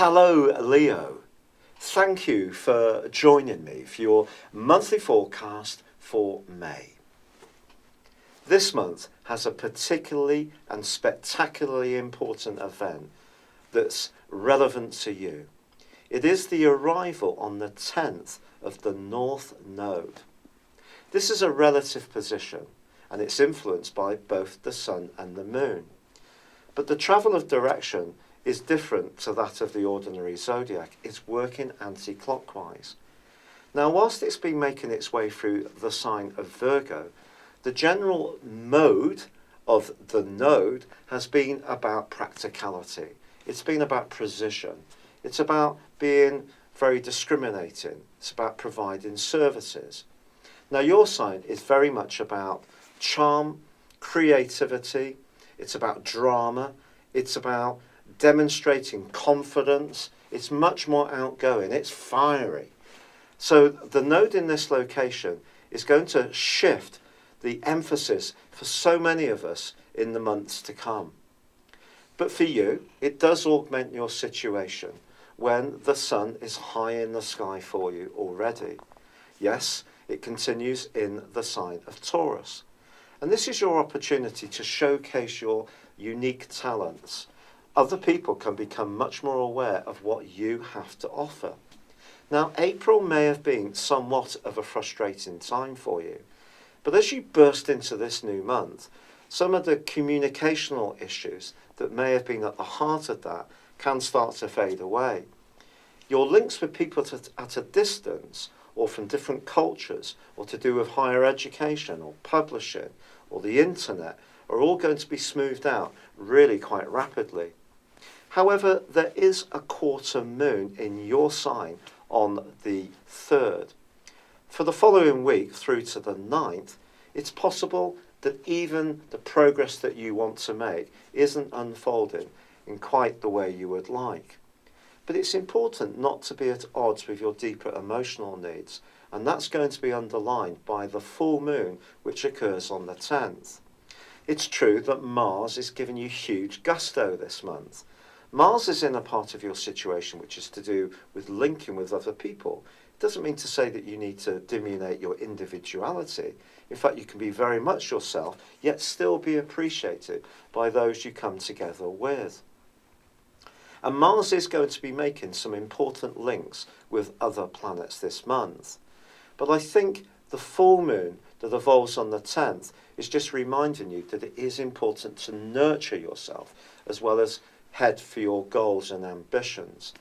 Hello, Leo. Thank you for joining me for your monthly forecast for May. This month has a particularly and spectacularly important event that's relevant to you. It is the arrival on the 10th of the North Node. This is a relative position and it's influenced by both the Sun and the Moon. But the travel of direction is different to that of the ordinary zodiac. It's working anti-clockwise. Now, whilst it's been making its way through the sign of Virgo, the general mode of the node has been about practicality. It's been about precision. It's about being very discriminating. It's about providing services. Now, your sign is very much about charm, creativity. It's about drama. It's about demonstrating confidence. It's much more outgoing. It's fiery. So the node in this location is going to shift the emphasis for so many of us in the months to come. But for you, it does augment your situation when the sun is high in the sky for you already. Yes, it continues in the sign of Taurus. And this is your opportunity to showcase your unique talents. Other people can become much more aware of what you have to offer. Now, April may have been somewhat of a frustrating time for you, but as you burst into this new month, some of the communicational issues that may have been at the heart of that can start to fade away. Your links with people at a distance or from different cultures or to do with higher education or publishing or the internet are all going to be smoothed out really quite rapidly. However, there is a quarter moon in your sign on the 3rd. For the following week through to the 9th, it's possible that even the progress that you want to make isn't unfolding in quite the way you would like. But it's important not to be at odds with your deeper emotional needs, and that's going to be underlined by the full moon which occurs on the 10th. It's true that Mars is giving you huge gusto this month. Mars is in a part of your situation which is to do with linking with other people. It doesn't mean to say that you need to diminuate your individuality. In fact, you can be very much yourself, yet still be appreciated by those you come together with. And Mars is going to be making some important links with other planets this month. But I think the full moon that evolves on the 10th is just reminding you that it is important to nurture yourself as well as head for your goals and ambitions.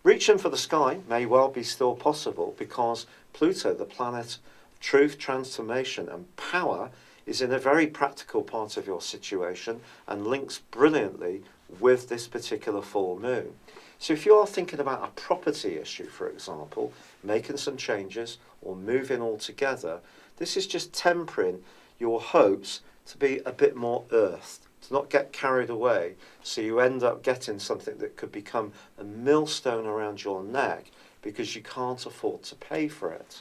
Reaching for the sky may well be still possible because Pluto, the planet of truth, transformation and power, is in a very practical part of your situation and links brilliantly with this particular full moon. So if you are thinking about a property issue, for example, making some changes or moving altogether, this is just tempering your hopes to be a bit more earthed, to not get carried away, so you end up getting something that could become a millstone around your neck because you can't afford to pay for it.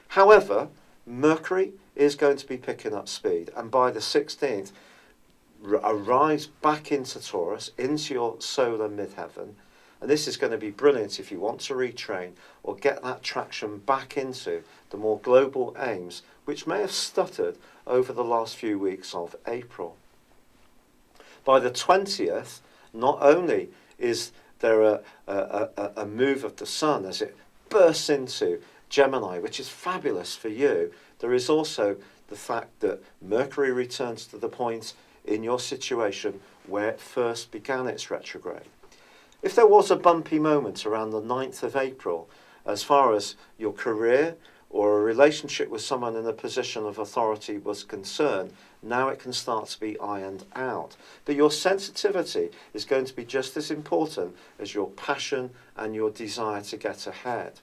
However, Mercury is going to be picking up speed, and by the 16th, arrives back into Taurus, into your solar midheaven, and this is going to be brilliant if you want to retrain or get that traction back into the more global aims, which may have stuttered over the last few weeks of April. By the 20th, not only is there a move of the sun as it bursts into Gemini, which is fabulous for you, there is also the fact that Mercury returns to the point in your situation where it first began its retrograde. If there was a bumpy moment around the 9th of April, as far as your career or a relationship with someone in a position of authority was concerned, now it can start to be ironed out. But your sensitivity is going to be just as important as your passion and your desire to get ahead.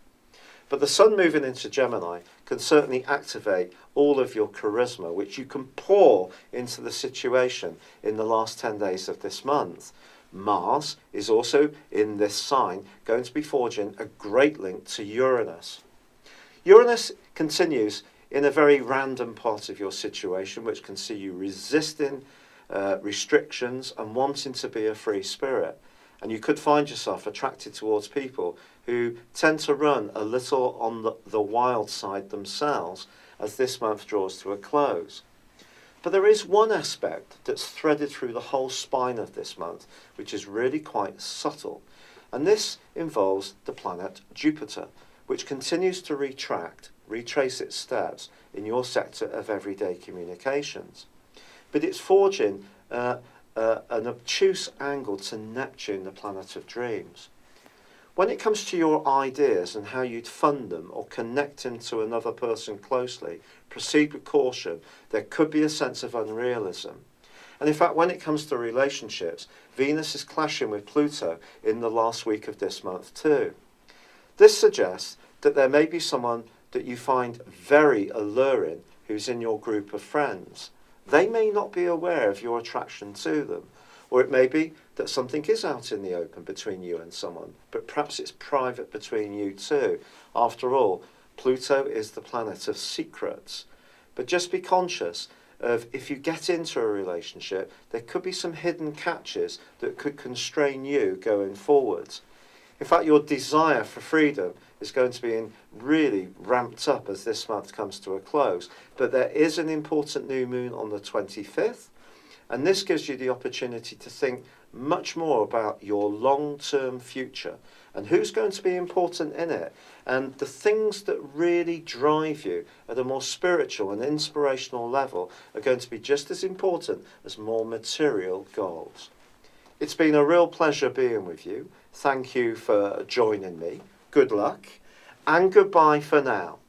But the sun moving into Gemini can certainly activate all of your charisma, which you can pour into the situation in the last 10 days of this month. Mars is also in this sign going to be forging a great link to Uranus. Uranus continues in a very random part of your situation, which can see you resisting restrictions and wanting to be a free spirit. And you could find yourself attracted towards people who tend to run a little on the wild side themselves as this month draws to a close. But there is one aspect that's threaded through the whole spine of this month, which is really quite subtle. And this involves the planet Jupiter, which continues to retrace its steps in your sector of everyday communications. But it's forging an obtuse angle to Neptune, the planet of dreams. When it comes to your ideas and how you'd fund them or connect them to another person closely, proceed with caution. There could be a sense of unrealism. And in fact, when it comes to relationships, Venus is clashing with Pluto in the last week of this month too. This suggests that there may be someone that you find very alluring who's in your group of friends. They may not be aware of your attraction to them. Or it may be that something is out in the open between you and someone, but perhaps it's private between you two. After all, Pluto is the planet of secrets. But just be conscious of if you get into a relationship, there could be some hidden catches that could constrain you going forwards. In fact, your desire for freedom is going to be really ramped up as this month comes to a close. But there is an important new moon on the 25th. And this gives you the opportunity to think much more about your long-term future and who's going to be important in it. And the things that really drive you at a more spiritual and inspirational level are going to be just as important as more material goals. It's been a real pleasure being with you. Thank you for joining me. Good luck and goodbye for now.